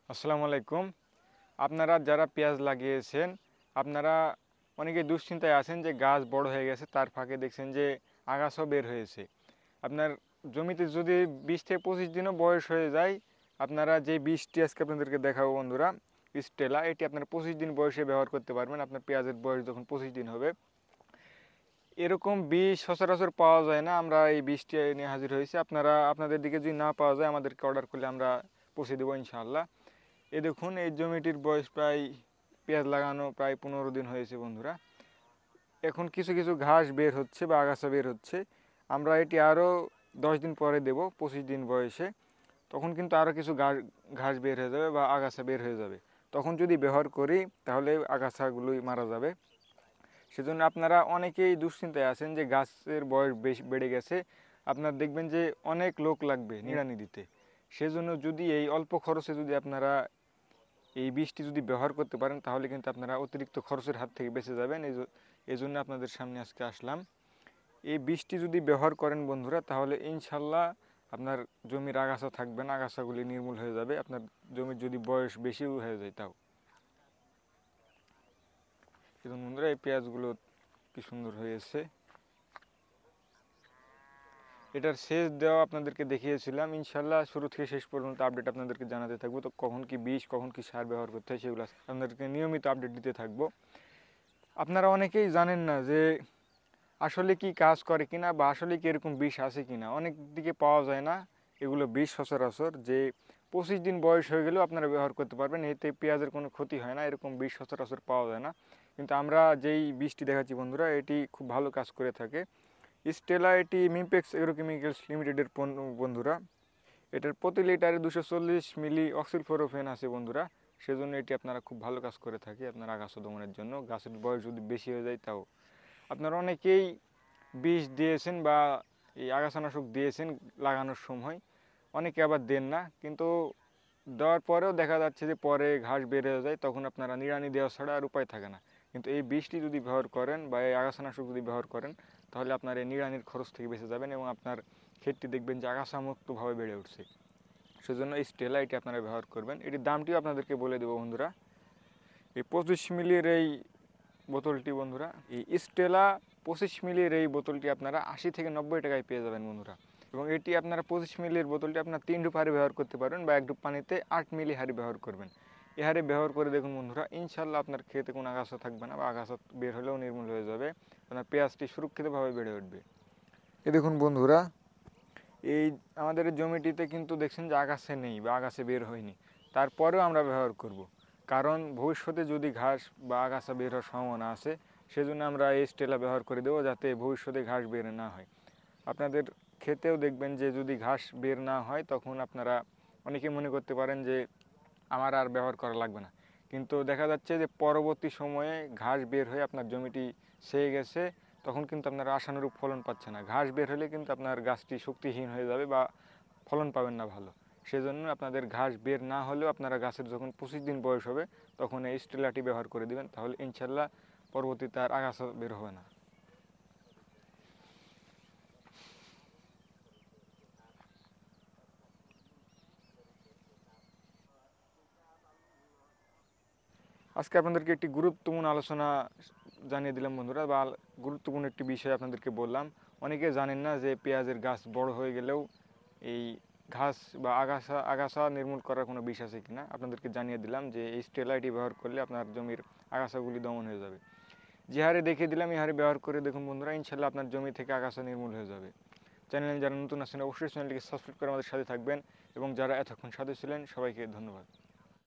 আসসালামু আলাইকুম। আপনারা যারা পেঁয়াজ লাগিয়েছেন, আপনারা অনেকে দুশ্চিন্তায় আছেন যে গাছ বড় হয়ে গেছে, তার ফাঁকে দেখছেন যে আগাছাও বের হয়েছে। আপনার জমিতে যদি 20 থেকে 25 দিনও বয়স হয়ে যায়, আপনারা যে বীজটি আজকে আপনাদেরকে দেখাবো বন্ধুরা, স্টেলা, এটি আপনারা 25 দিন বয়সে ব্যবহার করতে পারবেন। আপনার পেঁয়াজের বয়স যখন 25 দিন হবে, এরকম বীজ সচরাচর পাওয়া যায় না। আমরা এই বীজটি নিয়ে হাজির হয়েছি। আপনারা আপনাদের দিকে যদি না পাওয়া যায়, আমাদেরকে অর্ডার করলে আমরা পৌঁছে দেবো ইনশাআল্লাহ। এ দেখুন, এই জমিটির বয়স প্রায়, পেঁয়াজ লাগানো প্রায় 15 দিন হয়েছে বন্ধুরা। এখন কিছু কিছু ঘাস বের হচ্ছে বা আগাছা বের হচ্ছে। আমরা এটি আরও 10 দিন পরে দেব, 25 দিন বয়সে। তখন কিন্তু আরও কিছু ঘাস বের হয়ে যাবে বা আগাছা বের হয়ে যাবে। তখন যদি ব্যবহার করি তাহলে আগাছাগুলোই মারা যাবে। সেজন্য আপনারা অনেকেই দুশ্চিন্তায় আছেন যে গাছের বয়স বেশি বেড়ে গেছে, আপনার দেখবেন যে অনেক লোক লাগবে নিড়ানি দিতে। সেজন্য যদি এই অল্প খরচে যদি আপনারা এই বীজটি যদি ব্যবহার করতে পারেন, তাহলে কিন্তু আপনারা অতিরিক্ত খরচের হাত থেকে বেঁচে যাবেন। এই জন্য আপনাদের সামনে আজকে আসলাম। এই বীজটি যদি ব্যবহার করেন বন্ধুরা, তাহলে ইনশাল্লাহ আপনার জমির আগাছা থাকবে না, আগাছাগুলি নির্মূল হয়ে যাবে। আপনার জমির যদি বয়স বেশিও হয়ে যায় তাও। কিন্তু বন্ধুরা, এই পেঁয়াজগুলো কি সুন্দর হয়েছে। এটার শেষ দেওয়া আপনাদেরকে দেখিয়েছিলাম। ইনশাল্লাহ শুরু থেকে শেষ পর্যন্ত আপডেট আপনাদেরকে জানাতে থাকবো। তো কখন কি বীজ, কখন কি সার ব্যবহার করতে হয়, সেগুলো আপনাদেরকে নিয়মিত আপডেট দিতে থাকবো। আপনারা অনেকেই জানেন না যে আসলে কি কাজ করে কিনা বা আসলে কি এরকম বিষ আছে কিনা। অনেক দিকে পাওয়া যায় না এগুলো বিষ সচরাচর, যে 25 দিন বয়স হয়ে গেলেও আপনারা ব্যবহার করতে পারবেন, এতে পেঁয়াজের কোনো ক্ষতি হয় না। এরকম বিষ সচরাচর পাওয়া যায় না। কিন্তু আমরা যেই বীজটি দেখাচ্ছি বন্ধুরা, এটি খুব ভালো কাজ করে থাকে। স্টেলা, এটি মিমপেক্স এগ্রোকেমিক্যালস লিমিটেডের পণ্য বন্ধুরা। এটার প্রতি লিটারে 240 মিলি অক্সিফ্লোরোফেন আছে বন্ধুরা। সেজন্য এটি আপনারা খুব ভালো কাজ করে থাকে আপনার আগাছা দমনের জন্য। গাছের বয়স যদি বেশি হয়ে যায় তাও। আপনারা অনেকেই বিষ দিয়েছেন বা এই আগাছানাশক দিয়েছেন লাগানোর সময়, অনেকে আবার দেন না, কিন্তু দেওয়ার পরেও দেখা যাচ্ছে যে পরে ঘাস বেড়ে যায়, তখন আপনারা নিড়ানি দেওয়া ছাড়া আর উপায় থাকে না। কিন্তু এই বীজটি যদি ব্যবহার করেন বা এই আগাছানাশক যদি ব্যবহার করেন, তাহলে আপনার এই নিড়ানির খরচ থেকে বেঁচে যাবেন এবং আপনার ক্ষেতটি দেখবেন যে আগাছামুক্তভাবে বেড়ে উঠছে। সেজন্য এই স্টেলা, এটি আপনারা ব্যবহার করবেন। এটির দামটিও আপনাদেরকে বলে দেবো বন্ধুরা। এই 25 মিলির এই বোতলটি বন্ধুরা, এই স্টেলা 25 মিলির এই বোতলটি আপনারা 80 থেকে 90 টাকায় পেয়ে যাবেন বন্ধুরা। এবং এটি আপনারা 25 মিলির বোতলটি আপনার 3 ডুব হারে ব্যবহার করতে পারবেন বা 1 ডুব পানিতে 8 মিলি হারে ব্যবহার করবেন। এ হারে ব্যবহার করে দেখুন বন্ধুরা, ইনশাল্লাহ আপনার খেতে কোনো আগাছা থাকবে না বা আগাছা বের হলেও নির্মূল হয়ে যাবে। আপনার পেঁয়াজটি সুরক্ষিতভাবে বেড়ে উঠবে। এ দেখুন বন্ধুরা, এই আমাদের জমিটিতে কিন্তু দেখছেন যে আগাছা নেই বা আগাছা বের হয়নি, তারপরেও আমরা ব্যবহার করব। কারণ ভবিষ্যতে যদি ঘাস বা আগাছা বের হওয়ার সম্ভাবনা আছে, সেজন্য আমরা এই স্টেলা ব্যবহার করে দেবো, যাতে ভবিষ্যতে ঘাস বের না হয়। আপনাদের ক্ষেতেও দেখবেন যে যদি ঘাস বের না হয়, তখন আপনারা অনেকে মনে করতে পারেন যে আমার আর ব্যবহার করা লাগবে না। কিন্তু দেখা যাচ্ছে যে পরবর্তী সময়ে ঘাস বের হয়ে আপনার জমিটি সেয়ে গেছে, তখন কিন্তু আপনারা আশানুরূপ ফলন পাচ্ছে না। ঘাস বের হলে কিন্তু আপনার গাছটি শক্তিহীন হয়ে যাবে বা ফলন পাবেন না ভালো। সেজন্য আপনাদের ঘাস বের না হলেও আপনারা গাছের যখন 25 দিন বয়স হবে, তখন এই স্টেলাটি ব্যবহার করে দিবেন, তাহলে ইনশাল্লাহ পরবর্তীতে আর আগাছা বের হবে না। আজকে আপনাদেরকে একটি গুরুত্বপূর্ণ আলোচনা জানিয়ে দিলাম বন্ধুরা, বা গুরুত্বপূর্ণ একটি বিষয় আপনাদেরকে বললাম। অনেকে জানেন না যে পেঁয়াজের গাছ বড় হয়ে গেলেও এই ঘাস বা আগাছা নির্মূল করার কোনো বিষ আছে কিনা। আপনাদেরকে জানিয়ে দিলাম যে এই স্টেলাইটি ব্যবহার করলে আপনার জমির আগাছাগুলি দমন হয়ে যাবে। যে হারে দেখিয়ে দিলাম, এই হারে ব্যবহার করে দেখুন বন্ধুরা, ইনশাল্লাহ আপনার জমি থেকে আগাছা নির্মূল হয়ে যাবে। চ্যানেলে যারা নতুন আছেন, অবশ্যই চ্যানেলটিকে সাবস্ক্রাইব করে আমাদের সাথে থাকবেন। এবং যারা এতক্ষণ সাথে ছিলেন, সবাইকে ধন্যবাদ।